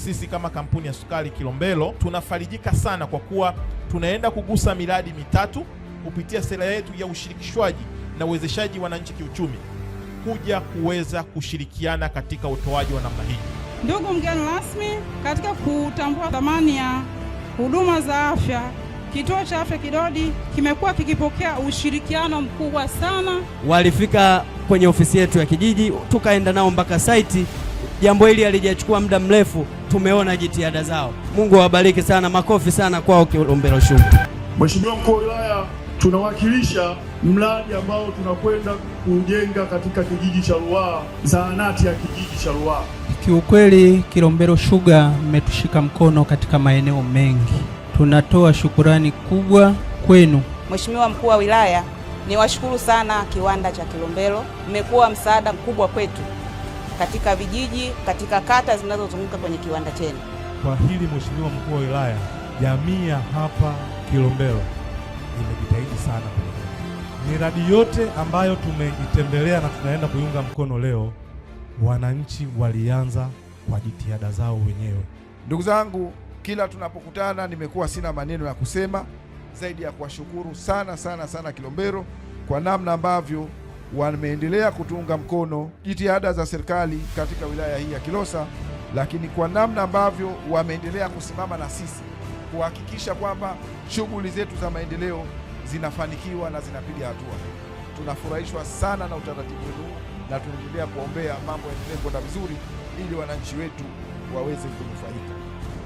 sisi kama kampuni ya sukari Kilombero tunafarijika sana kwa kuwa tunaenda kugusa miradi mitatu kupitia sera yetu ya ushirikishwaji na uwezeshaji wananchi kiuchumi kuja kuweza kushirikiana katika utoaji wa namna hii. Ndugu mgeni rasmi, katika kutambua thamani ya huduma za afya, kituo cha afya Kidodi kimekuwa kikipokea ushirikiano mkubwa sana. Walifika kwenye ofisi yetu ya kijiji, tukaenda nao mpaka site. Jambo hili halijachukua muda mrefu, tumeona jitihada zao. Mungu awabariki sana, makofi sana kwao Kilombero Sugar. Mheshimiwa Mkuu wa Wilaya, tunawakilisha mradi ambao tunakwenda kujenga katika kijiji cha Ruaha, zahanati ya kijiji cha Ruaha. Kiukweli Kilombero Sugar mmetushika mkono katika maeneo mengi. Tunatoa shukurani kubwa kwenu. Mheshimiwa Mkuu wa Wilaya, niwashukuru sana kiwanda cha Kilombero. Mmekuwa msaada mkubwa kwetu katika vijiji, katika kata zinazozunguka kwenye kiwanda chenu. Kwa hili Mheshimiwa Mkuu wa Wilaya, jamii ya hapa Kilombero imejitahidi sana kwenye miradi yote ambayo tumeitembelea na tunaenda kuiunga mkono leo. Wananchi walianza kwa jitihada zao wenyewe. Ndugu zangu, kila tunapokutana nimekuwa sina maneno ya kusema zaidi ya kuwashukuru sana Kilombero kwa namna ambavyo wameendelea kutunga mkono jitihada za serikali katika wilaya hii ya Kilosa, lakini kwa namna ambavyo wameendelea kusimama na sisi kuhakikisha kwamba shughuli zetu za maendeleo zinafanikiwa na zinapiga hatua. Tunafurahishwa sana na utaratibu huu na tunaendelea kuombea mambo yaendelee kwenda vizuri ili wananchi wetu waweze kunufaika.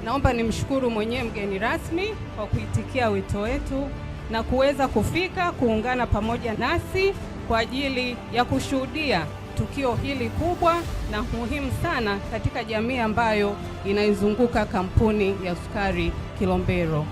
Naomba nimshukuru mwenyewe mgeni rasmi kwa kuitikia wito wetu na kuweza kufika kuungana pamoja nasi kwa ajili ya kushuhudia tukio hili kubwa na muhimu sana katika jamii ambayo inaizunguka kampuni ya sukari Kilombero.